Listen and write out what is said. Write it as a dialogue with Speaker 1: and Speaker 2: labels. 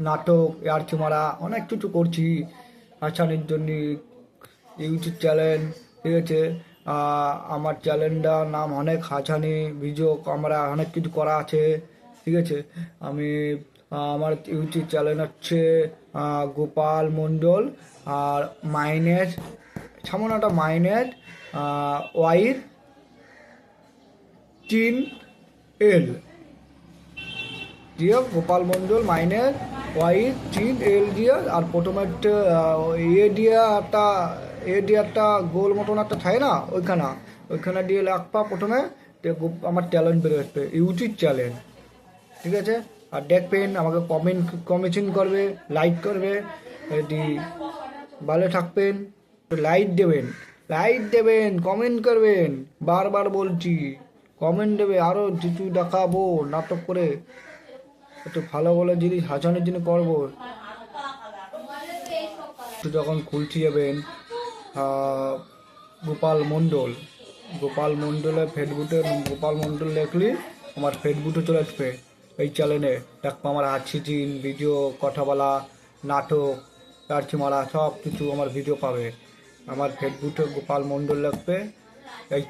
Speaker 1: নাটক, ইয়ার্কি মারা, অনেক কিছু করছি হাসানির জন্য। ইউটিউব চ্যানেল, ঠিক আছে। আমার চ্যানেলটার নাম অনেক হাসানি ভিডিও, আমরা অনেক কিছু করা আছে, ঠিক আছে। আমি আমার ইউটিউব চ্যানেল হচ্ছে গোপাল মণ্ডল, আর মাইনের সামান্য একটা মাইনের ওয়াইর 3L দিয়ে গোপাল মণ্ডল মাইনের ওয়াইর 3L দিয়ে, আর প্রথমে একটা এ দিয়ে একটা গোল মতন একটা থাকে না, ওইখানে দিয়ে রাখবা প্রথমে। আমার ট্যালেন্ট বেরোবে ইউটিউব চ্যানেল, ঠিক আছে। আর দেখবেন, আমাকে কমেন্ট করবে, লাইক করবে, যদি ভালো থাকবেন। লাইক দেবেন, কমেন্ট করবেন, বারবার বলছি কমেন্ট দেবে। আরও কিছু দেখাবো নাটক করে, একটু ভালো ভালো জিনিস হাসানোর জন্য করবো। একটু যখন খুলতে যাবেন গোপাল মণ্ডল, গোপাল মণ্ডলের ফেসবুকে গোপাল মণ্ডল লিখলি আমার ফেসবুকে চলে আসবে। এই চ্যানেলে দেখবো আমার হাসি দিন ভিডিও, কথা বলা, নাটক, ইয়ার্কি মারা, সব কিছু আমার ভিডিও পাবে। আমার ফেসবুকে গোপাল মণ্ডল লিখবে, এই